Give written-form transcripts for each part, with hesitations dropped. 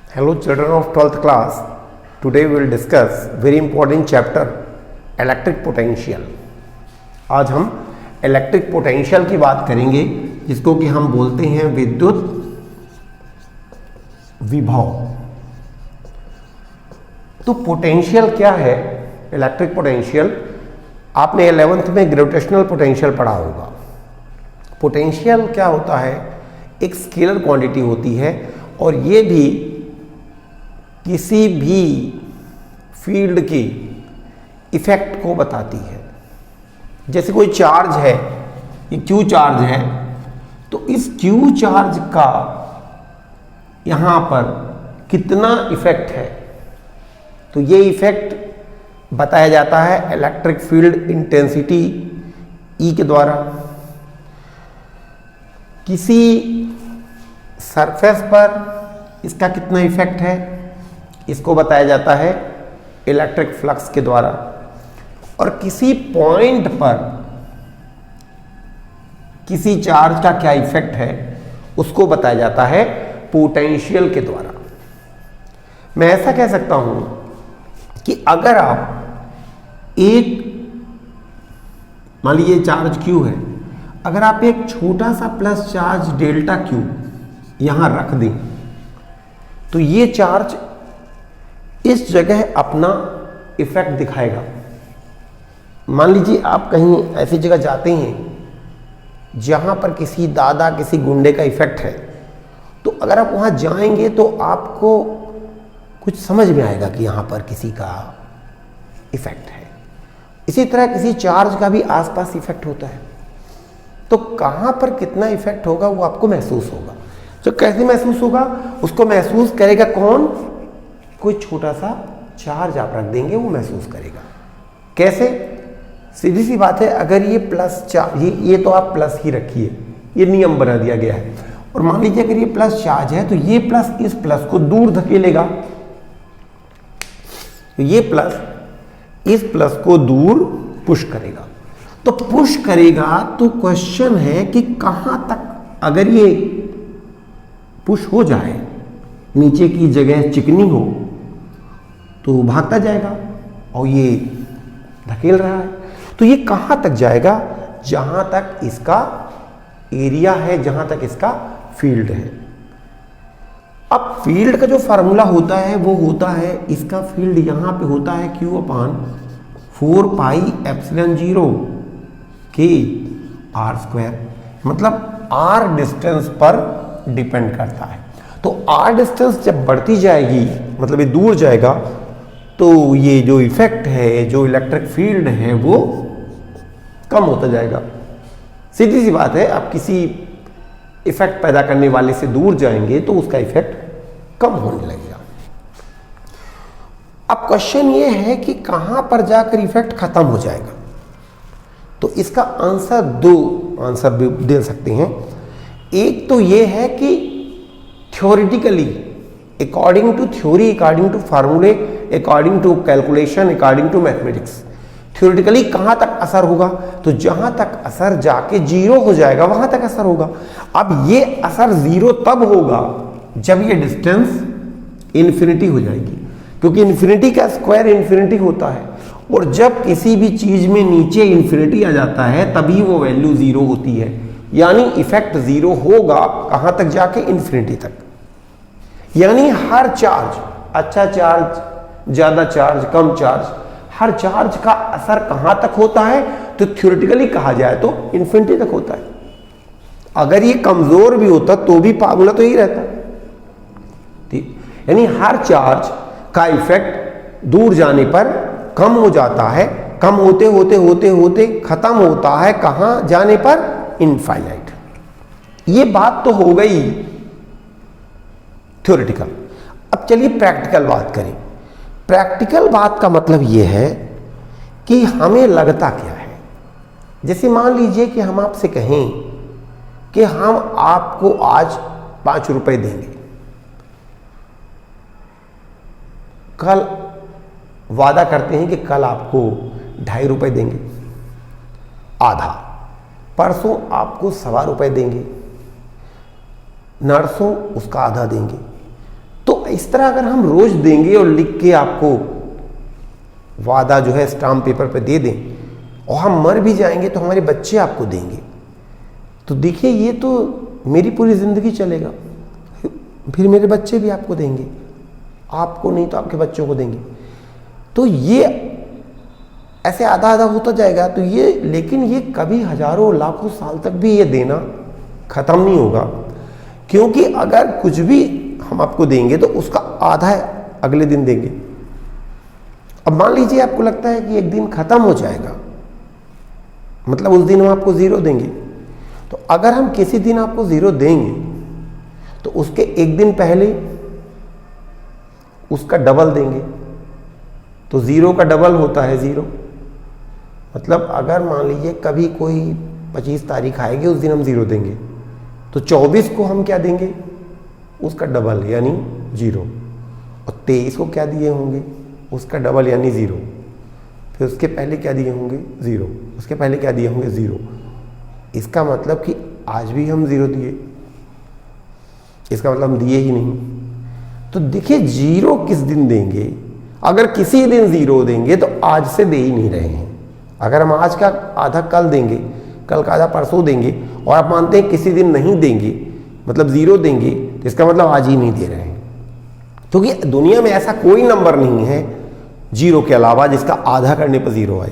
Hello children of 12th class. Today we will discuss very important chapter electric potential. आज हम electric potential की बात करेंगे जिसको कि हम बोलते हैं विद्युत विभव। तो पोटेंशियल क्या है? इलेक्ट्रिक पोटेंशियल आपने 11th में ग्रेविटेशनल पोटेंशियल पढ़ा होगा। पोटेंशियल क्या होता है? एक स्केलर क्वांटिटी होती है और ये भी किसी भी फील्ड की इफेक्ट को बताती है। जैसे कोई चार्ज है, ये क्यू चार्ज है, तो इस क्यू चार्ज का यहाँ पर कितना इफेक्ट है, तो ये इफेक्ट बताया जाता है इलेक्ट्रिक फील्ड इंटेंसिटी ई के द्वारा। किसी सरफेस पर इसका कितना इफेक्ट है, इसको बताया जाता है इलेक्ट्रिक फ्लक्स के द्वारा। और किसी पॉइंट पर किसी चार्ज का क्या इफेक्ट है, उसको बताया जाता है पोटेंशियल के द्वारा। मैं ऐसा कह सकता हूं कि अगर आप एक, मान लीजिए चार्ज Q है, अगर आप एक छोटा सा प्लस चार्ज डेल्टा Q यहां रख दें तो ये चार्ज इस जगह अपना इफेक्ट दिखाएगा। मान लीजिए आप कहीं ऐसी जगह जाते हैं जहां पर किसी दादा किसी गुंडे का इफेक्ट है, तो अगर आप वहां जाएंगे तो आपको कुछ समझ में आएगा कि यहां पर किसी का इफेक्ट है। इसी तरह किसी चार्ज का भी आसपास इफेक्ट होता है, तो कहां पर कितना इफेक्ट होगा वो आपको महसूस होगा। तो कैसे महसूस होगा? उसको महसूस करेगा कौन? कोई छोटा सा चार्ज आप रख देंगे, वो महसूस करेगा। कैसे? सीधी सी बात है, अगर ये प्लस चार्ज, ये तो आप प्लस ही रखिए, ये नियम बना दिया गया है। और मान लीजिए अगर ये प्लस चार्ज है तो ये प्लस इस प्लस को दूर धकेलेगा, तो ये प्लस इस प्लस को दूर पुश करेगा। तो पुश करेगा तो क्वेश्चन है कि कहां तक, अगर ये पुश हो जाए, नीचे की जगह चिकनी हो तो भागता जाएगा, और ये धकेल रहा है तो ये कहां तक जाएगा? जहां तक इसका एरिया है, जहां तक इसका फील्ड है। अब फील्ड का जो फार्मूला होता है वो होता है, इसका फील्ड यहां पे होता है Q/4 पाई एप्सिलॉन 0 के आर स्क्वायर, मतलब आर डिस्टेंस पर डिपेंड करता है। तो आर डिस्टेंस जब बढ़ती जाएगी, मतलब ये दूर जाएगा, तो ये जो इफेक्ट है, जो इलेक्ट्रिक फील्ड है, वो कम होता जाएगा। सीधी सी बात है, आप किसी इफेक्ट पैदा करने वाले से दूर जाएंगे तो उसका इफेक्ट कम होने लगेगा। अब क्वेश्चन ये है कि कहां पर जाकर इफेक्ट खत्म हो जाएगा। तो इसका आंसर, दो आंसर भी दे सकते हैं। एक तो ये है कि theoretically, according to theory, according to फार्मूले, according to calculation, according to mathematics, theoretically कहां तक असर होगा? तो जहां तक असर जाके जीरो हो जाएगा वहां तक असर होगा। अब ये असर जीरो तब होगा जब ये डिस्टेंस इन्फिनिटी हो जाएगी, क्योंकि इन्फिनिटी का स्क्वायर इन्फिनिटी होता है, और जब किसी भी चीज में नीचे इन्फिनिटी आ जाता है तभी वो वैल्यू जीरो होती है। यानी इफेक्ट जीरो होगा कहां तक जाके? इन्फिनिटी तक। यानी हर चार्ज, अच्छा चार्ज, ज्यादा चार्ज, कम चार्ज, हर चार्ज का असर कहां तक होता है? तो थ्योरेटिकली कहा जाए तो इन्फिनिटी तक होता है। अगर ये कमजोर भी होता तो भी फार्मूला तो यही रहता। ठीक, यानी हर चार्ज का इफेक्ट दूर जाने पर कम हो जाता है, कम होते होते होते होते खत्म होता है कहां जाने पर? इनफाइनाइट। ये बात तो हो गई थ्योरेटिकल। अब चलिए प्रैक्टिकल बात करें। प्रैक्टिकल बात का मतलब यह है कि हमें लगता क्या है। जैसे मान लीजिए कि हम आपसे कहें कि हम आपको आज 5 रुपए देंगे, कल वादा करते हैं कि कल आपको 2.5 रुपए देंगे, आधा, परसों आपको 1.25 रुपए देंगे, नरसों उसका आधा देंगे। तो इस तरह अगर हम रोज देंगे और लिख के आपको वादा जो है स्टाम्प पेपर पे दे दें और हम मर भी जाएंगे तो हमारे बच्चे आपको देंगे, तो देखिए ये तो मेरी पूरी जिंदगी चलेगा, फिर मेरे बच्चे भी आपको देंगे, आपको नहीं तो आपके बच्चों को देंगे। तो ये ऐसे आधा आधा होता जाएगा। तो ये, लेकिन ये कभी हजारों लाखों साल तक भी ये देना खत्म नहीं होगा, क्योंकि अगर कुछ भी हम आपको देंगे तो उसका आधा अगले दिन देंगे। अब मान लीजिए आपको लगता है कि एक दिन खत्म हो जाएगा, मतलब उस दिन हम आपको 0 देंगे, तो अगर हम किसी दिन आपको 0 देंगे तो उसके एक दिन पहले उसका डबल देंगे, तो 0 का डबल होता है 0। मतलब अगर मान लीजिए कभी कोई 25 तारीख आएगी, उस दिन हम 0 देंगे, तो 24 को हम क्या देंगे, उसका डबल यानी 0, और 23 को क्या दिए होंगे, उसका डबल यानी 0, फिर उसके पहले क्या दिए होंगे 0, उसके पहले क्या दिए होंगे 0। इसका मतलब कि आज भी हम 0 दिए, इसका मतलब हम दिए ही नहीं। तो देखिए 0 किस दिन देंगे, अगर किसी दिन 0 देंगे तो आज से दे ही नहीं रहे हैं। अगर हम आज का आधा कल देंगे, कल का आधा परसों देंगे, और आप मानते हैं किसी दिन नहीं देंगे मतलब 0 देंगे, तो इसका मतलब आज ही नहीं दे रहे हैं। क्योंकि दुनिया में ऐसा कोई नंबर नहीं है 0 के अलावा जिसका आधा करने पर 0 आए।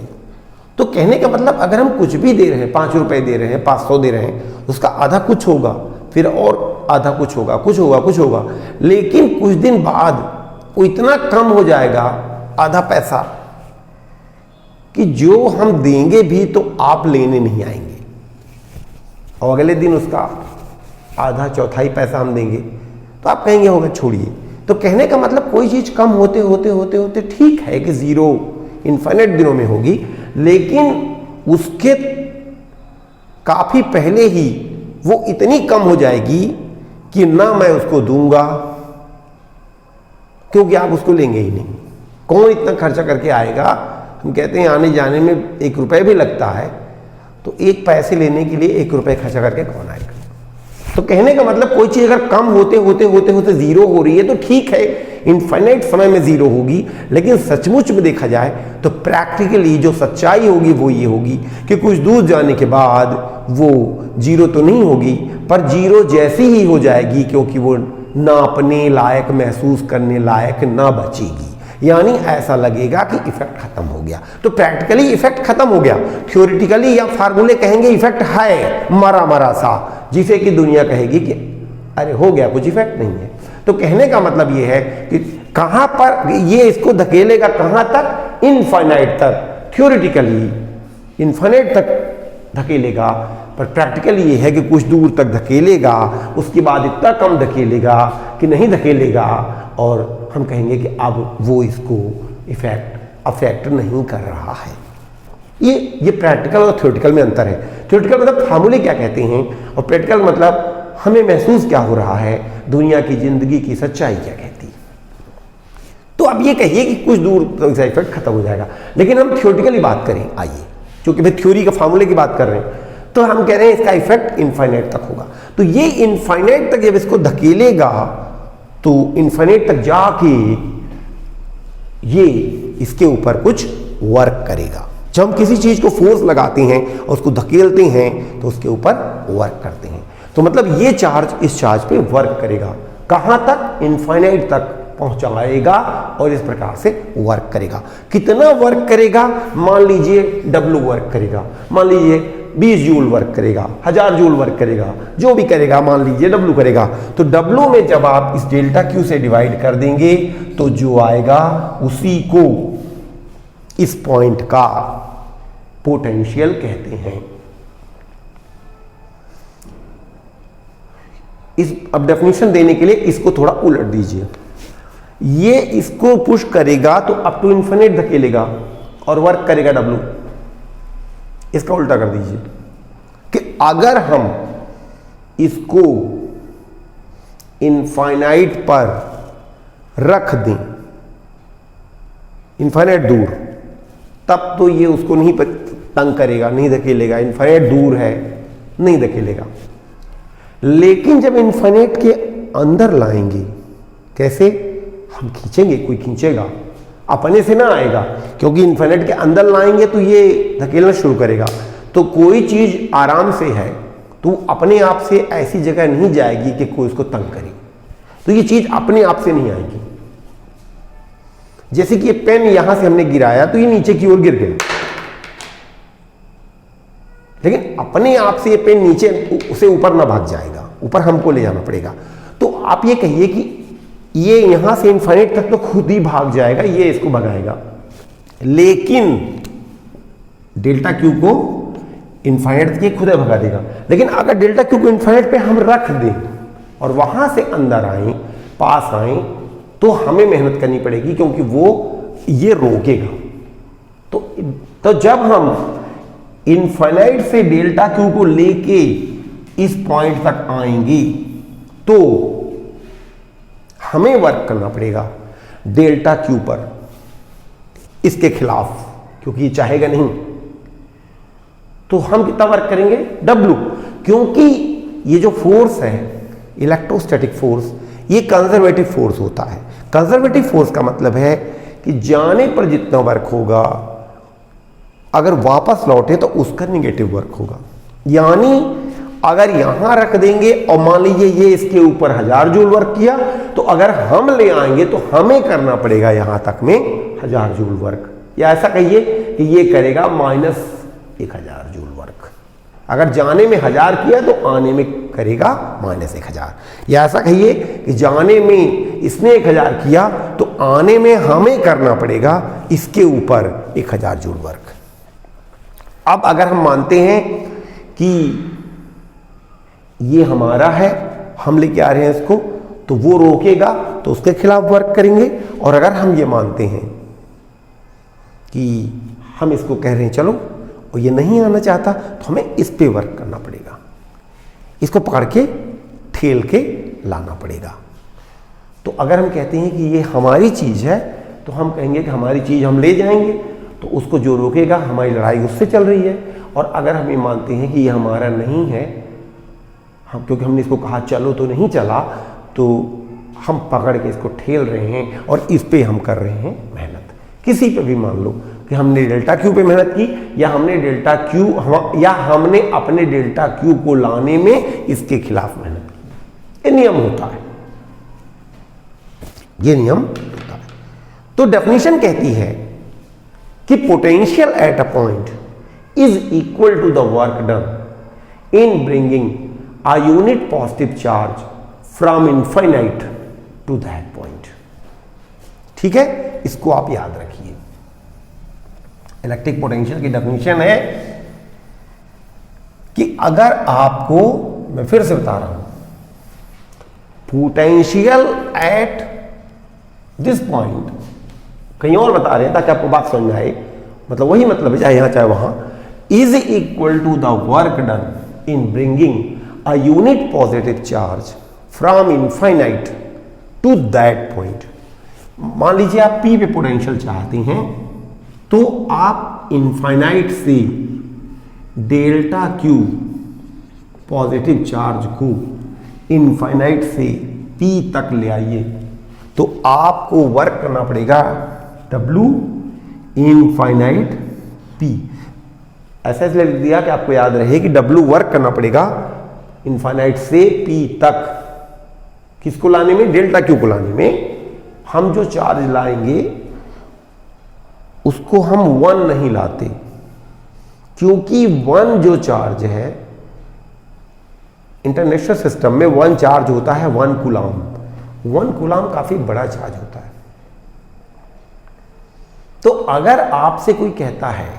तो कहने का मतलब अगर हम कुछ भी दे रहे हैं, 5 रुपए दे रहे हैं, 500 दे रहे हैं, उसका आधा कुछ होगा, फिर और आधा कुछ होगा, कुछ होगा, कुछ होगा, लेकिन कुछ दिन बाद वो इतना कम हो जाएगा आधा पैसा कि जो हम देंगे भी तो आप लेने नहीं आएंगे, और अगले दिन उसका आधा चौथाई पैसा हम देंगे तो आप कहेंगे होगा छोड़िए। तो कहने का मतलब कोई चीज कम होते होते होते होते ठीक है कि 0 इनफाइनाइट दिनों में होगी, लेकिन उसके काफी पहले ही वो इतनी कम हो जाएगी कि ना मैं उसको दूंगा, क्योंकि आप उसको लेंगे ही नहीं। कौन इतना खर्चा करके आएगा, हम कहते हैं आने जाने में 1 रुपए भी लगता है, तो 1 पैसे लेने के लिए 1 रुपए खर्चा करके कौन आएगा। तो कहने का मतलब कोई चीज अगर कम होते होते होते होते 0 हो रही है तो ठीक है, इनफाइनाइट समय में 0 होगी, लेकिन सचमुच में देखा जाए तो प्रैक्टिकली जो सच्चाई होगी वो ये होगी कि कुछ दूर जाने के बाद वो 0 तो नहीं होगी, पर 0 जैसी ही हो जाएगी, क्योंकि वो नापने लायक, महसूस करने लायक ना बचेगी। यानी ऐसा लगेगा कि इफेक्ट खत्म हो गया। तो प्रैक्टिकली इफेक्ट खत्म हो गया, थ्योरेटिकली या फार्मूले कहेंगे इफेक्ट है मरा मरा सा, जिसे कि दुनिया कहेगी कि अरे हो गया, कुछ इफेक्ट नहीं है। तो कहने का मतलब ये है कि कहां पर ये इसको धकेलेगा, कहां तक, इनफाइनाइट तक। थ्योरेटिकली इनफाइनाइट तक धकेलेगा, पर प्रैक्टिकली ये है कि कुछ दूर तक धकेलेगा, उसके बाद इतना कम धकेलेगा कि नहीं धकेलेगा, और हम कहेंगे कि अब वो इसको अफेक्ट नहीं कर रहा है। ये प्रैक्टिकल और थ्योरेटिकल में अंतर है। थ्योरेटिकल मतलब फार्मूले क्या कहते हैं, और प्रैक्टिकल मतलब हमें महसूस क्या हो रहा है, दुनिया की जिंदगी की सच्चाई क्या कहती है। तो अब ये कहिए कि कुछ दूर तक इफेक्ट खत्म हो जाएगा, लेकिन हम थ्योरेटिकली बात करें, आइए, क्योंकि भाई थ्योरी का फार्मूले की बात कर रहे हैं, तो हम कह रहे हैं इसका इफेक्ट इनफाइनाइट तक होगा। तो ये इनफाइनाइट तक जब इसको धकेलेगा तो इनफाइनाइट तक जाके ये इसके ऊपर कुछ वर्क करेगा। जब हम किसी चीज को फोर्स लगाते हैं और उसको धकेलते हैं तो उसके ऊपर वर्क करते हैं। तो मतलब ये चार्ज इस चार्ज पे वर्क करेगा, कहां तक, इनफाइनाइट तक पहुंचाएगा, और इस प्रकार से वर्क करेगा। कितना वर्क करेगा, मान लीजिए W वर्क करेगा, मान लीजिए 20 जूल वर्क करेगा, 1000 जूल वर्क करेगा, जो भी करेगा मान लीजिए W करेगा। तो W में जब आप इस डेल्टा Q से डिवाइड कर देंगे तो जो आएगा उसी को इस पॉइंट का पोटेंशियल कहते हैं। अब डेफिनेशन देने के लिए इसको थोड़ा उलट दीजिए, ये इसको पुश करेगा तो अप टू इन्फिनिट धकेलेगा और वर्क करेगा W। इसका उल्टा कर दीजिए कि अगर हम इसको इनफाइनाइट पर रख दें, इनफाइनाइट दूर, तब तो ये उसको नहीं तंग करेगा, नहीं धकेलेगा, इनफाइनाइट दूर है, नहीं धकेलेगा। लेकिन जब इनफाइनाइट के अंदर लाएंगे, कैसे, हम खींचेंगे, कोई खींचेगा, अपने से ना आएगा, क्योंकि इन्फिनिट के अंदर लाएंगे तो ये धकेलना शुरू करेगा। तो कोई चीज आराम से है तो अपने आप से ऐसी जगह नहीं जाएगी कि कोई उसको तंग करे, तो ये चीज अपने आप से नहीं आएगी। जैसे कि ये पेन यहां से हमने गिराया तो ये नीचे की ओर गिर गया, लेकिन अपने आप से ये पेन नीचे उसे ऊपर ना भाग जाएगा, ऊपर हमको ले जाना पड़ेगा। तो आप ये कहिए कि ये यहां से इनफाइनाइट तक तो खुद ही भाग जाएगा, ये इसको भगाएगा, लेकिन डेल्टा क्यू को इनफाइनाइट के खुद ही भगा देगा। लेकिन अगर डेल्टा क्यू को इनफाइनाइट पे हम रख दें और वहां से अंदर आए, पास आए, तो हमें मेहनत करनी पड़ेगी, क्योंकि वो ये रोकेगा। तो जब हम इनफाइनाइट से डेल्टा क्यू को लेके इस पॉइंट तक आएंगे तो हमें वर्क करना पड़ेगा डेल्टा क्यू पर, इसके खिलाफ, क्योंकि ये चाहेगा नहीं। तो हम कितना वर्क करेंगे? W, क्योंकि ये जो फोर्स है इलेक्ट्रोस्टैटिक फोर्स, ये कंजर्वेटिव फोर्स होता है। कंजर्वेटिव फोर्स का मतलब है कि जाने पर जितना वर्क होगा, अगर वापस लौटे तो उसका निगेटिव वर्क होगा। यानी अगर यहां रख देंगे और मान लीजिए ये इसके ऊपर 1000 जूल वर्क किया, तो अगर हम ले आएंगे तो हमें करना पड़ेगा यहां तक में 1000 जूल वर्क, या ऐसा कहिए कि ये करेगा -1000 जूल वर्क। अगर जाने में 1000 किया तो आने में करेगा -1000, या ऐसा कहिए कि जाने में इसने 1000 किया तो आने में हमें करना पड़ेगा इसके ऊपर 1000 जूल वर्क। अब अगर हम मानते हैं कि ये हमारा है, हम लेके आ रहे हैं इसको, तो वो रोकेगा तो उसके खिलाफ वर्क करेंगे। और अगर हम ये मानते हैं कि हम इसको कह रहे हैं चलो, और ये नहीं आना चाहता, तो हमें इस पे वर्क करना पड़ेगा, इसको पकड़ के ठेल के लाना पड़ेगा। तो अगर हम कहते हैं कि ये हमारी चीज है, तो हम कहेंगे कि हमारी चीज हम ले जाएंगे, तो उसको जो रोकेगा, हमारी लड़ाई उससे चल रही है। और अगर हम ये मानते हैं कि ये हमारा नहीं है, हम क्योंकि हमने इसको कहा चलो तो नहीं चला, तो हम पकड़ के इसको ठेल रहे हैं और इस पे हम कर रहे हैं मेहनत। किसी पे भी मान लो कि हमने डेल्टा क्यू पे मेहनत की, या हमने डेल्टा क्यू या हमने अपने डेल्टा क्यू को लाने में इसके खिलाफ मेहनत की। ये नियम होता है, ये नियम होता है। तो डेफिनेशन कहती है कि potential at a point is equal to the work done in bringing a unit positive charge from infinite to that point. ठीक है, इसको आप याद रखिए। इलेक्ट्रिक पोटेंशियल की डेफिनेशन है कि अगर आपको, मैं फिर से बता रहा हूं, पोटेंशियल एट दिस पॉइंट, कहीं और बता रहे हैं ताकि आपको बात समझ में आए, मतलब वही मतलब है चाहे यहां चाहे वहां, is equal to the work done in bringing a unit positive charge from infinite to that point. मान लीजिए आप P पे पोटेंशियल चाहते हैं, तो आप इनफाइनाइट से डेल्टा क्यू पॉजिटिव चार्ज को इनफाइनाइट से P तक ले आइए, तो आपको वर्क करना पड़ेगा W इनफाइनाइट P। ऐसा इसलिए लिख दिया कि आपको याद रहे कि W वर्क करना पड़ेगा इनफाइनाइट से P तक। किसको लाने में? डेल्टा क्यू को लाने में। हम जो चार्ज लाएंगे उसको हम 1 नहीं लाते, क्योंकि 1 जो चार्ज है इंटरनेशनल सिस्टम में 1 चार्ज होता है 1 कूलाम। 1 कूलाम काफी बड़ा चार्ज होता है। तो अगर आपसे कोई कहता है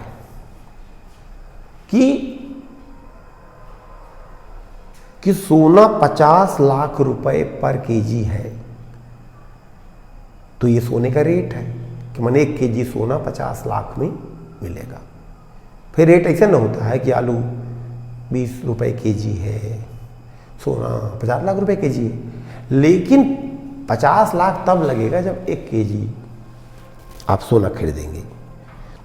कि सोना 50 लाख रुपए पर केजी है, तो ये सोने का रेट है कि मैंने 1 केजी सोना 50 लाख में मिलेगा। फिर रेट ऐसा ना होता है कि आलू 20 रुपए केजी है, सोना 50 लाख रुपए केजी है। लेकिन 50 लाख तब लगेगा जब 1 केजी आप सोना खरीदेंगे।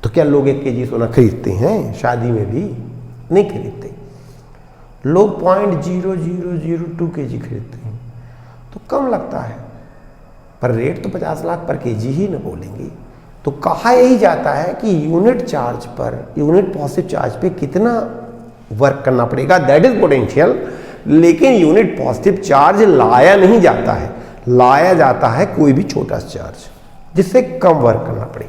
तो क्या लोग 1 केजी सोना खरीदते हैं? शादी में भी नहीं खरीदते। लोग 0.0002 केजी खरीदते हैं, तो कम लगता है। पर रेट तो 50 लाख पर केजी ही न बोलेंगे। तो कहा यही जाता है कि यूनिट चार्ज पर, यूनिट पॉजिटिव चार्ज पे कितना वर्क करना पड़ेगा, दैट इज पोटेंशियल। लेकिन यूनिट पॉजिटिव चार्ज लाया नहीं जाता है, लाया जाता है कोई भी छोटा चार्ज जिससे कम वर्क करना पड़े।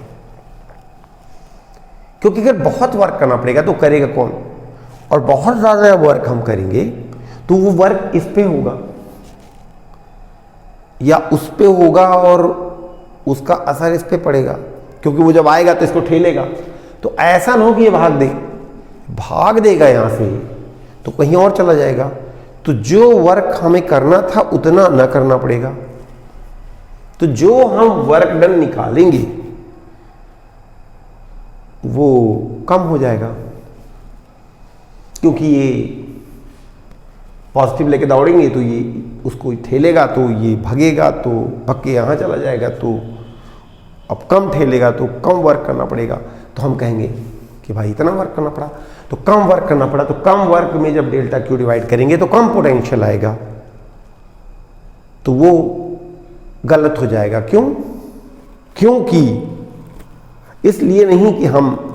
क्योंकि अगर बहुत वर्क करना पड़ेगा तो करेगा कौन, और बहुत ज्यादा वर्क हम करेंगे तो वो वर्क इस पे होगा या उस पे होगा और उसका असर इस पे पड़ेगा, क्योंकि वो जब आएगा तो इसको ठेलेगा। तो ऐसा ना हो कि ये भाग देगा यहां से तो कहीं और चला जाएगा। तो जो वर्क हमें करना था उतना ना करना पड़ेगा। तो जो हम वर्क डन निकालेंगे वो कम हो जाएगा, क्योंकि ये पॉजिटिव लेके दौड़ेंगे तो ये उसको ठेलेगा, तो ये भगेगा, तो भग के यहाँ चला जाएगा, तो अब कम ठेलेगा तो कम वर्क करना पड़ेगा। तो हम कहेंगे कि भाई इतना वर्क करना पड़ा, तो कम वर्क करना पड़ा, तो कम वर्क में जब डेल्टा क्यू डिवाइड करेंगे तो कम पोटेंशियल आएगा। तो वो गलत हो जाएगा। क्यों? क्योंकि इसलिए नहीं कि हम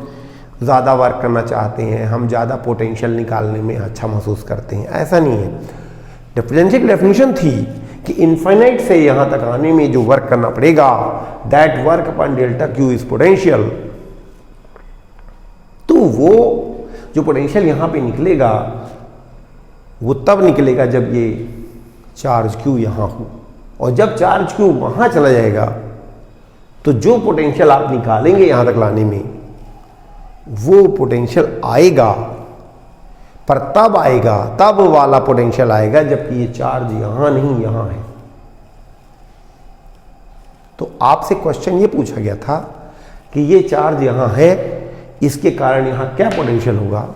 ज़्यादा वर्क करना चाहते हैं, हम ज़्यादा पोटेंशियल निकालने में अच्छा महसूस करते हैं, ऐसा नहीं है। डिफरेंशियल की डेफिनेशन थी कि इनफाइनाइट से यहाँ तक आने में जो वर्क करना पड़ेगा, that work upon delta Q is potential. तो वो जो पोटेंशियल यहाँ पे निकलेगा वो तब निकलेगा जब ये चार्ज क्यू यहाँ हो, और जब चार्ज क्यू वहाँ चला जाएगा तो जो पोटेंशियल आप निकालेंगे यहाँ तक लाने में वो पोटेंशियल आएगा, पर तब आएगा, तब वाला पोटेंशियल आएगा जबकि ये चार्ज यहां नहीं यहां है। तो आपसे क्वेश्चन ये पूछा गया था कि ये चार्ज यहां है, इसके कारण यहां क्या पोटेंशियल होगा।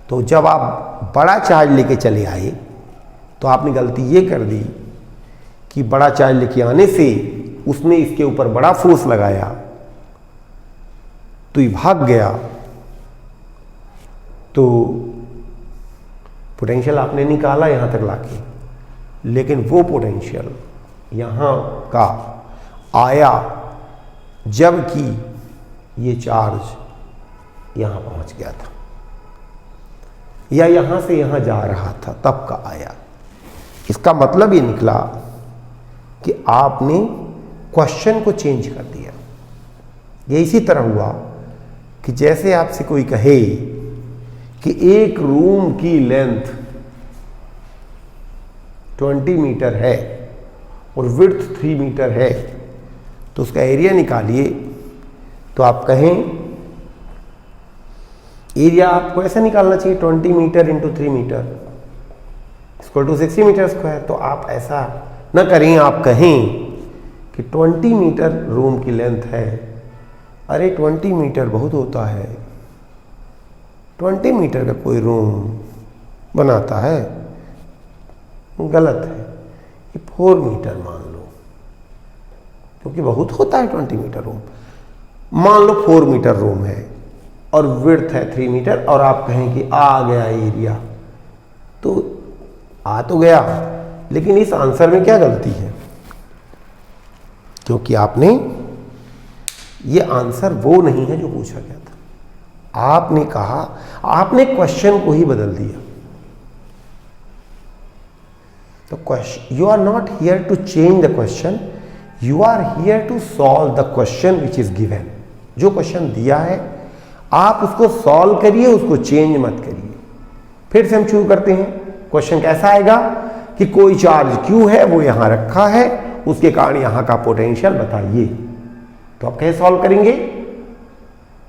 तो जब आप बड़ा चार्ज लेके चले आए तो आपने गलती ये कर दी कि बड़ा चार्ज लेके आने से उसने इसके ऊपर बड़ा फोर्स लगाया तो ये भाग गया, तो पोटेंशियल आपने निकाला यहां तक लाके, लेकिन वो पोटेंशियल यहां का आया जबकि ये चार्ज यहां पहुंच गया था या यहां से यहां जा रहा था, तब का आया। इसका मतलब ये निकला कि आपने क्वेश्चन को चेंज कर दिया। ये इसी तरह हुआ कि जैसे आपसे कोई कहे कि एक रूम की लेंथ 20 मीटर है और विड्थ 3 मीटर है, तो उसका एरिया निकालिए। तो आप कहें एरिया आपको ऐसा निकालना चाहिए 20 metre into 3 metre equal to 60 metre square. तो आप ऐसा न करें, आप कहें कि 20 मीटर रूम की लेंथ है। अरे 20 मीटर बहुत होता है, 20 मीटर का कोई रूम बनाता है, गलत है। ये 4 मीटर मान लो, क्योंकि बहुत होता है 20 मीटर रूम। मान लो 4 मीटर रूम है और विड्थ है 3 मीटर, और आप कहें कि आ गया एरिया, तो आ तो गया, लेकिन इस आंसर में क्या गलती है? क्योंकि आपने ये आंसर वो नहीं है जो पूछा गया था। आपने कहा, आपने क्वेश्चन को ही बदल दिया। तो question, you are not here to change the question, you are here to solve the question which is given. जो क्वेश्चन दिया है आप उसको सॉल्व करिए, उसको चेंज मत करिए। फिर से हम शुरू करते हैं। क्वेश्चन कैसा आएगा कि कोई चार्ज Q है, वो यहां रखा है, उसके कारण यहां का पोटेंशियल बताइए। तो आप कैसे सॉल्व करेंगे?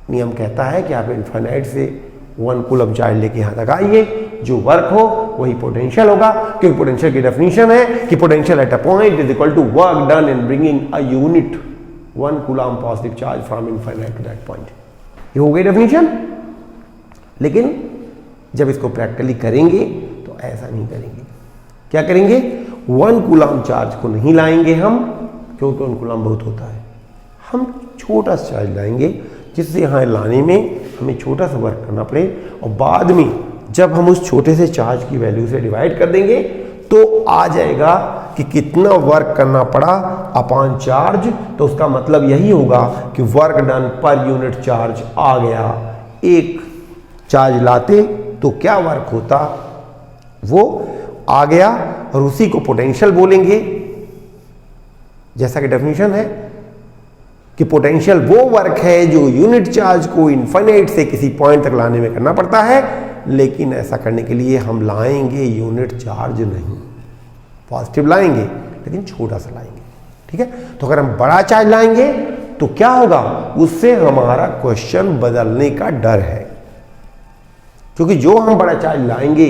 नियम कहता है कि आप इनफाइनाइट से 1 कूलम चार्ज लेके यहां तक आइए, जो वर्क हो वही पोटेंशियल होगा, क्योंकि पोटेंशियल की डेफिनेशन है कि potential at a point is equal to work done in bringing a unit 1 coulomb positive charge from infinite to that point. ये हो गई डेफिनेशन। लेकिन जब इसको प्रैक्टिकली करेंगे तो ऐसा नहीं करेंगे। क्या करेंगे? 1 कूलम चार्ज को नहीं लाएंगे हम, क्योंकि 1 कूलम बहुत होता है। हम छोटा सा चार्ज लाएंगे जिससे यहाँ लाने में हमें छोटा सा वर्क करना पड़े, और बाद में जब हम उस छोटे से चार्ज की वैल्यू से डिवाइड कर देंगे तो आ जाएगा कि कितना वर्क करना पड़ा अपॉन चार्ज, तो उसका मतलब यही होगा कि वर्क डन पर यूनिट चार्ज आ गया। एक चार्ज लाते तो क्या वर्क होता वो आ गया, और उसी को पोटेंशियल बोलेंगे। जैसा कि डेफिनेशन है कि पोटेंशियल वो वर्क है जो यूनिट चार्ज को इनफाइनाइट से किसी पॉइंट तक लाने में करना पड़ता है, लेकिन ऐसा करने के लिए हम लाएंगे यूनिट चार्ज नहीं, पॉजिटिव लाएंगे लेकिन छोटा सा लाएंगे। ठीक है, तो अगर हम बड़ा चार्ज लाएंगे तो क्या होगा, उससे हमारा क्वेश्चन बदलने का डर है, क्योंकि जो हम बड़ा चार्ज लाएंगे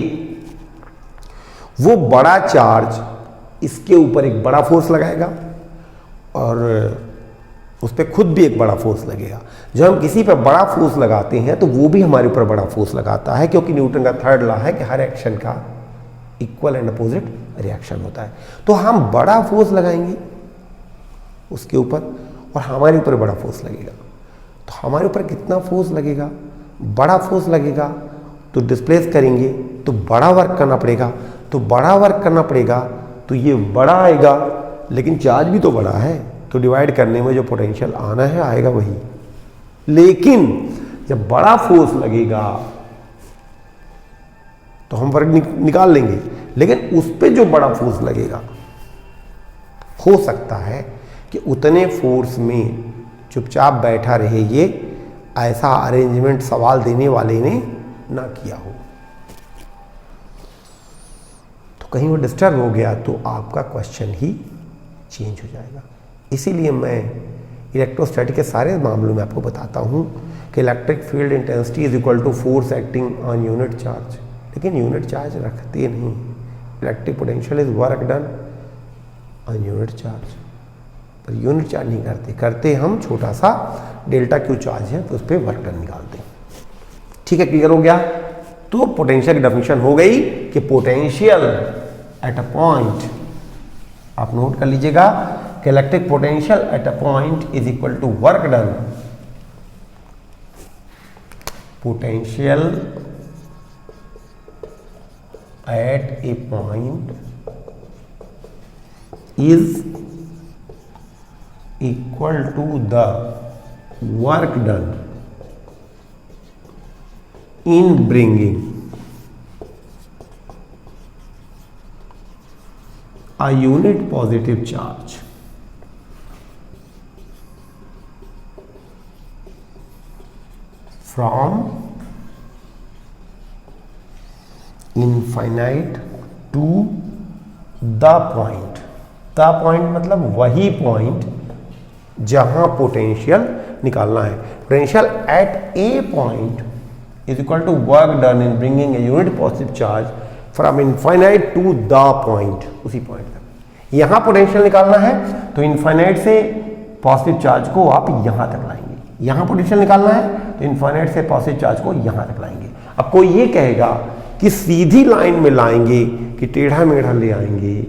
वो बड़ा चार्ज इसके ऊपर एक बड़ा फोर्स लगाएगा और उस पर खुद भी एक बड़ा फोर्स लगेगा। जब हम किसी पर बड़ा फोर्स लगाते हैं तो वो भी हमारे ऊपर बड़ा फोर्स लगाता है, क्योंकि न्यूटन का थर्ड लॉ है कि हर एक्शन का इक्वल एंड अपोजिट रिएक्शन होता है। तो हम बड़ा फोर्स लगाएंगे उसके ऊपर और हमारे ऊपर बड़ा फोर्स लगेगा। तो हमारे ऊपर कितना फोर्स लगेगा, बड़ा फोर्स लगेगा, तो डिस्प्लेस करेंगे तो बड़ा वर्क करना पड़ेगा, तो बड़ा वर्क करना पड़ेगा तो ये बड़ा आएगा, लेकिन चार्ज भी तो बड़ा है, तो डिवाइड करने में जो पोटेंशियल आना है आएगा वही। लेकिन जब बड़ा फोर्स लगेगा तो हम वर्क निकाल लेंगे, लेकिन उस पर जो बड़ा फोर्स लगेगा हो सकता है कि उतने फोर्स में चुपचाप बैठा रहे, ये ऐसा अरेंजमेंट सवाल देने वाले ने ना किया हो, तो कहीं वो डिस्टर्ब हो गया तो आपका क्वेश्चन ही चेंज हो जाएगा। इसीलिए मैं इलेक्ट्रोस्टैटिक के सारे मामलों में आपको बताता हूँ कि electric field intensity is equal to force acting on unit charge, लेकिन यूनिट चार्ज रखते नहीं। Electric potential is work done on unit charge, पर यूनिट चार्ज नहीं करते हम छोटा सा डेल्टा क्यू चार्ज है तो उस पर वर्क डन निकालते हैं। ठीक है, क्लियर हो गया। तो पोटेंशियल की डेफिनेशन हो गई कि पोटेंशियल एट अ पॉइंट, आप नोट कर लीजिएगा कि electric potential at a point is equal to work done, potential at a point is equal to the work done in bringing a unit positive charge from infinite to the point। the point मतलब वही point जहां potential निकालना है। Potential at a point is equal to work done in bringing a unit positive charge from infinite to the point, उसी point तक। यहां potential निकालना है तो इनफाइनाइट से पॉजिटिव चार्ज को आप यहां तक लाएंगे, यहां पोटेंशियल निकालना है तो इनफाइनाइट से पॉजिटिव चार्ज को यहां तक लाएंगे। अब कोई ये कहेगा कि सीधी लाइन में लाएंगे कि टेढ़ा मेढ़ा ले आएंगे,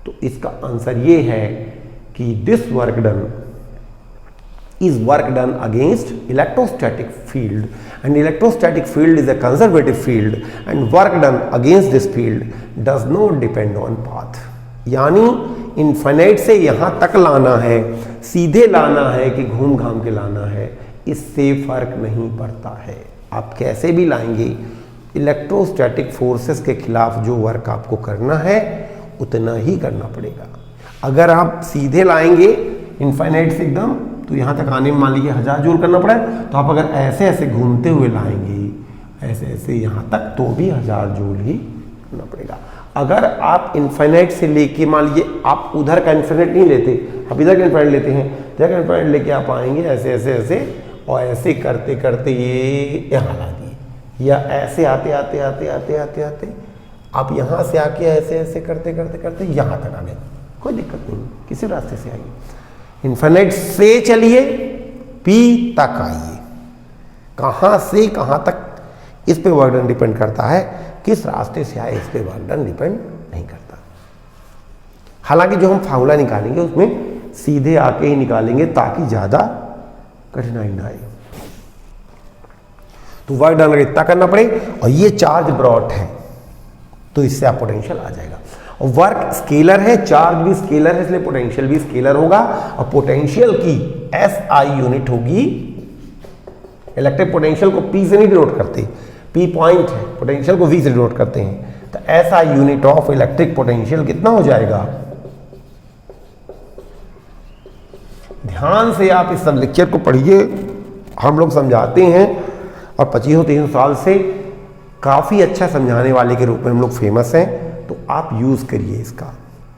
तो इसका आंसर ये है कि this work done is work done against electrostatic field, and electrostatic field is a conservative field, and work done against this field does not depend on path। यानी इनफाइनाइट से यहां तक लाना है, सीधे लाना है कि घूम घाम के लाना है, इससे फर्क नहीं पड़ता है। आप कैसे भी लाएंगे, इलेक्ट्रोस्टैटिक फोर्सेस के खिलाफ जो वर्क आपको करना है उतना ही करना पड़ेगा। अगर आप सीधे लाएंगे इनफाइनाइट से एकदम, तो यहाँ तक आने में मान लीजिए 1000 जूल करना पड़ा, तो आप अगर ऐसे ऐसे घूमते हुए लाएंगे ऐसे ऐसे यहाँ तक, तो भी 1000 जूल ही करना पड़ेगा। अगर आप इनफाइनाइट से लेके मान लीजिए आप उधर का इनफाइनाइट नहीं लेते, आप इधर का इनफाइनाइट लेते हैं, इधर का इनफाइनाइट लेके आप आएंगे ऐसे ऐसे ऐसे और ऐसे करते करते ये यहाँ ला दिए, या ऐसे आते आते आते आते आते आते आप यहाँ से आके ऐसे ऐसे करते करते करते यहाँ तक आ गए, कोई दिक्कत नहीं, किसी रास्ते से आइए। इनफाइनाइट से चलिए P तक आइए, कहाँ से कहाँ तक इस पे वर्क डन डिपेंड करता है, किस रास्ते से आए इस पे वर्क डन डिपेंड नहीं करता। हालांकि जो हम फार्मूला निकालेंगे उसमें सीधे आके ही निकालेंगे ताकि ज़्यादा कठिनाई ना आए। तो वर्क डन अगर इतना करना पड़े और ये चार्ज ब्रॉट है तो इससे आप पोटेंशियल आ जाएगा। वर्क स्केलर है, चार्ज भी स्केलर है, इसलिए पोटेंशियल भी स्केलर होगा। और पोटेंशियल की एसआई यूनिट होगी, इलेक्ट्रिक पोटेंशियल को पी से नहीं डिनोट करते, पी पॉइंट है, पोटेंशियल को वी से डिनोट करते हैं। तो SI unit of electric potential कितना हो जाएगा? ध्यान से आप इस सब लेक्चर को पढ़िए, हम लोग समझाते हैं और 2500-300 साल से काफ़ी अच्छा समझाने वाले के रूप में हम लोग फेमस हैं। तो आप यूज़ करिए इसका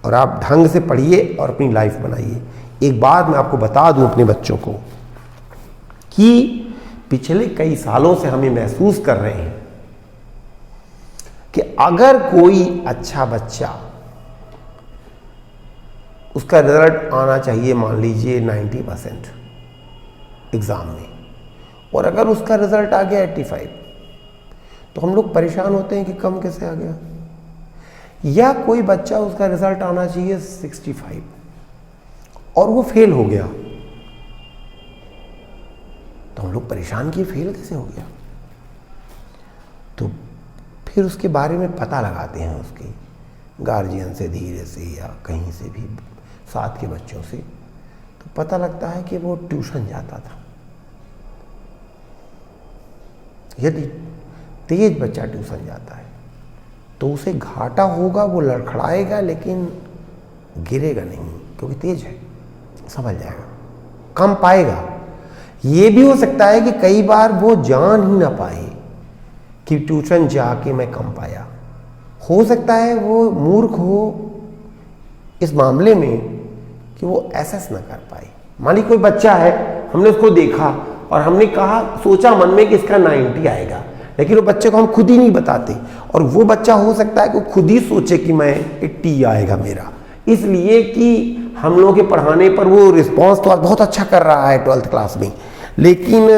और आप ढंग से पढ़िए और अपनी लाइफ बनाइए। एक बात मैं आपको बता दूं अपने बच्चों को कि पिछले कई सालों से हम ये महसूस कर रहे हैं कि अगर कोई अच्छा बच्चा, उसका रिजल्ट आना चाहिए मान लीजिए 90% एग्ज़ाम में, और अगर उसका रिजल्ट आ गया 85, तो हम लोग परेशान होते हैं कि कम कैसे आ गया। या कोई बच्चा उसका रिजल्ट आना चाहिए 65 और वो फेल हो गया, तो हम लोग परेशान किए फेल कैसे हो गया। तो फिर उसके बारे में पता लगाते हैं उसके गार्जियन से, धीरे से या कहीं से भी, साथ के बच्चों से, तो पता लगता है कि वो ट्यूशन जाता था। यदि तेज बच्चा ट्यूशन जाता है तो उसे घाटा होगा, वो लड़खड़ाएगा लेकिन गिरेगा नहीं, क्योंकि तेज है, समझ जाएगा, कम पाएगा। ये भी हो सकता है कि कई बार वो जान ही ना पाए कि ट्यूशन जाके मैं कम पाया। हो सकता है वो मूर्ख हो इस मामले में कि वो एसेस ना कर पाए। मान ली कोई बच्चा है, हमने उसको देखा और हमने कहा, सोचा मन में कि इसका 90 आएगा, लेकिन वो बच्चे को हम खुद ही नहीं बताते, और वो बच्चा हो सकता है कि खुद ही सोचे कि मैं 80 आएगा मेरा, इसलिए कि हम लोगों के पढ़ाने पर वो रिस्पॉन्स तो आज बहुत अच्छा कर रहा है 12th क्लास में, लेकिन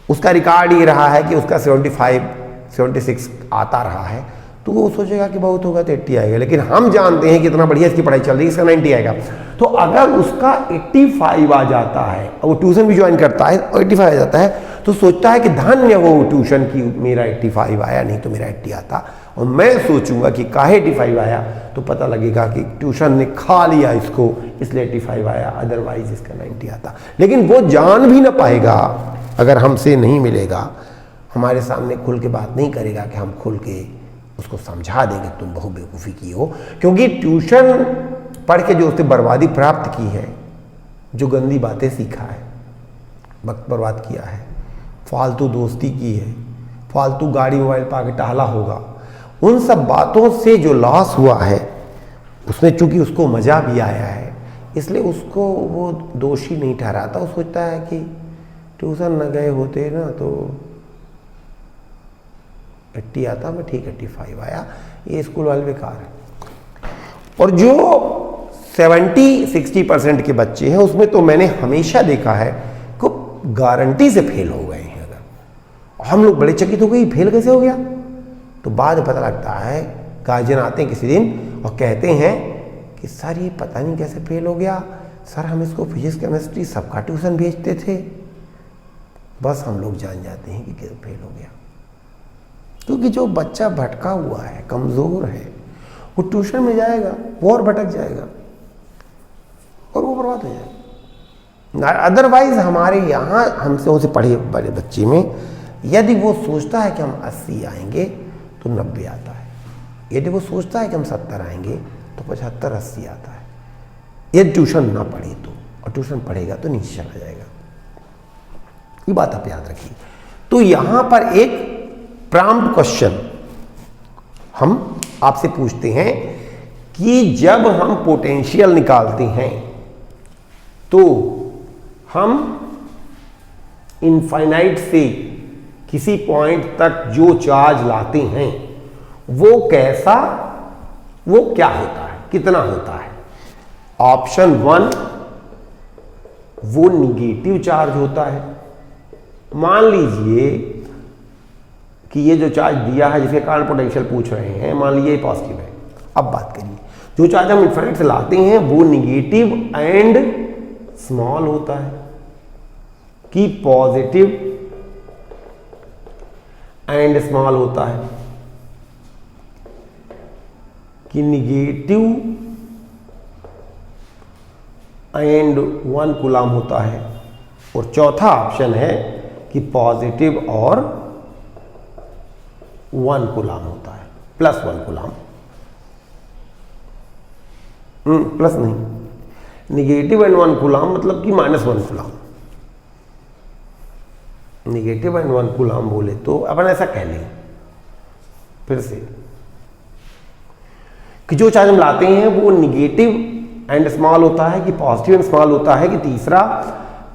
उसका रिकॉर्ड ये रहा है कि उसका 75-76 आता रहा है, तो वो सोचेगा कि बहुत होगा तो 80 आएगा। लेकिन हम जानते हैं कि इतना बढ़िया इसकी पढ़ाई चल रही है, इसका 90 आएगा। तो अगर उसका 85 आ जाता है और वो ट्यूशन भी ज्वाइन करता है और 85 आ जाता है, तो सोचता है कि धन्य वो ट्यूशन की, मेरा 85 आया, नहीं तो मेरा 80 आता। और मैं सोचूंगा कि काहे 85 आया, तो पता लगेगा कि ट्यूशन ने खा लिया इसको, इसलिए 85 आया, अदरवाइज इसका 90 आता। लेकिन वो जान भी ना पाएगा अगर हमसे नहीं मिलेगा, हमारे सामने खुल के बात नहीं करेगा कि हम खुल के उसको समझा देंगे तुम बहुत बेवकूफ़ी की हो। क्योंकि ट्यूशन पढ़ के जो उसने बर्बादी प्राप्त की है, जो गंदी बातें सीखा है, वक्त बर्बाद किया है, फालतू दोस्ती की है, फालतू गाड़ी मोबाइल पा के टहला होगा, उन सब बातों से जो लॉस हुआ है, उसमें चूंकि उसको मज़ा भी आया है, इसलिए उसको वो दोषी नहीं ठहराता। वो सोचता है कि ट्यूशन न गए होते ना तो 80 आता, मैं ठीक 85 आया, ये स्कूल वाले बेकार है। और जो 70-60% के बच्चे हैं, उसमें तो मैंने हमेशा देखा है कि गारंटी से फेल हो गए हैं। अगर हम लोग बड़े चकित हो गए, फेल कैसे हो गया, तो बाद में पता लगता है, गार्जियन आते हैं किसी दिन और कहते हैं कि सर ये पता नहीं कैसे फेल हो गया, सर हम इसको फिजिक्स केमिस्ट्री सबका ट्यूशन भेजते थे, बस हम लोग जान जाते हैं कि कैसे फेल हो गया। क्योंकि जो बच्चा भटका हुआ है, कमज़ोर है, वो ट्यूशन में जाएगा, वो और भटक जाएगा और वो बर्बाद हो जाएगा। अदरवाइज हमारे यहाँ हमसे उसे पढ़े बड़े बच्चे में यदि वो सोचता है कि हम 80 आएंगे तो 90 आता है, यदि वो सोचता है कि हम 70 आएंगे तो 75-80 आता है। यदि ट्यूशन ना पढ़े तो, और ट्यूशन पढ़ेगा तो नीचे चला जाएगा। ये बात आप याद रखिए। तो यहाँ पर एक प्रॉम्प्ट क्वेश्चन हम आपसे पूछते हैं कि जब हम पोटेंशियल निकालते हैं तो हम इनफाइनाइट से किसी पॉइंट तक जो चार्ज लाते हैं वो कैसा, वो क्या होता है, कितना होता है। ऑप्शन 1, वो निगेटिव चार्ज होता है। मान लीजिए कि ये जो चार्ज दिया है जिसके कारण पोटेंशियल पूछ रहे हैं, मान लीजिए पॉजिटिव है। अब बात करिए, जो चार्ज हम इन्फिनिट से लाते हैं वो निगेटिव एंड स्मॉल होता है कि पॉजिटिव एंड स्मॉल होता है, कि निगेटिव एंड 1 कूलाम होता है, और चौथा ऑप्शन है कि पॉजिटिव और 1 कूलाम होता है, प्लस 1 कूलाम। प्लस नहीं, निगेटिव एंड 1 कूलाम मतलब कि -1 कूलाम। निगेटिव एंड 1 कूलाम बोले तो अपन ऐसा कह लें फिर से कि जो चार्ज हम लाते हैं वो निगेटिव एंड स्मॉल होता है कि पॉजिटिव एंड स्मॉल होता है, कि तीसरा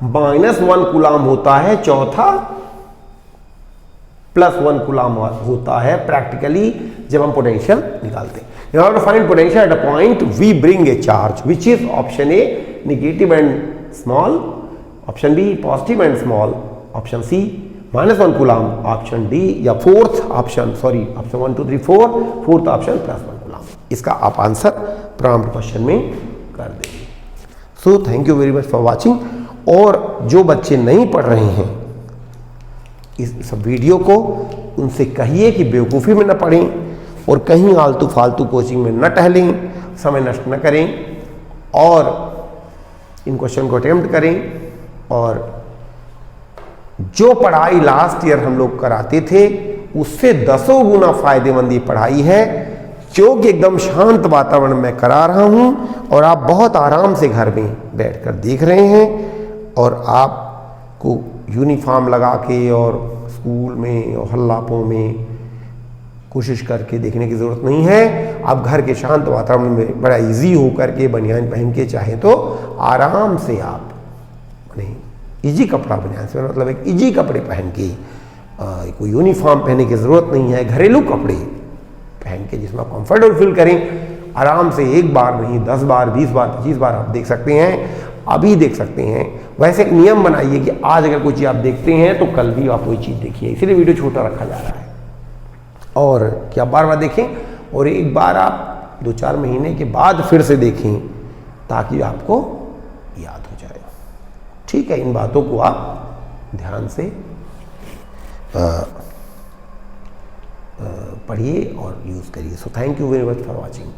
-1 कूलाम होता है, चौथा +1 कूलाम होता है प्रैक्टिकली जब हम पोटेंशियल निकालते हैं। In order to find potential at a point, we bring a charge, which is option A, negative and small, option B, positive and small, option C, -1 coulomb, option D या fourth option, sorry option 1 2 3 4, fourth option +1 coulomb. इसका आप answer prompt question में कर देंगे। So thank you very much for watching. और जो बच्चे नहीं पढ़ रहे हैं इस वीडियो को, उनसे कहिए कि बेवकूफ़ी में न पढ़ें और कहीं आलतू फालतू कोचिंग में न टहलें, समय नष्ट न करें और इन क्वेश्चन को अटेम्प्ट करें। और जो पढ़ाई लास्ट ईयर हम लोग कराते थे उससे 10 गुना फायदेमंद ये पढ़ाई है, जो कि एकदम शांत वातावरण में करा रहा हूं और आप बहुत आराम से घर में बैठकर देख रहे हैं। और आपको यूनिफॉर्म लगा के और स्कूल में और हल्लापों में कोशिश करके देखने की ज़रूरत नहीं है। आप घर के शांत वातावरण में बड़ा इजी होकर के बनियान पहन के चाहें तो आराम से आप इजी कपड़ा, बनियान से मतलब एक इजी कपड़े पहन के, कोई यूनिफॉर्म पहनने की ज़रूरत नहीं है, घरेलू कपड़े पहन के जिसमें आप कंफर्टेबल फील करें, आराम से एक बार नहीं 10 बार 20 बार 25 बार आप देख सकते हैं, अभी देख सकते हैं। वैसे एक नियम बनाइए कि आज अगर कोई चीज़ आप देखते हैं तो कल भी आप वही चीज़ देखिए, इसीलिए वीडियो छोटा रखा जा रहा है। और कि आप बार बार देखें और एक बार आप 2-4 महीने के बाद फिर से देखें ताकि आपको याद हो जाए। ठीक है, इन बातों को आप ध्यान से पढ़िए और यूज़ करिए। So thank you very much for watching.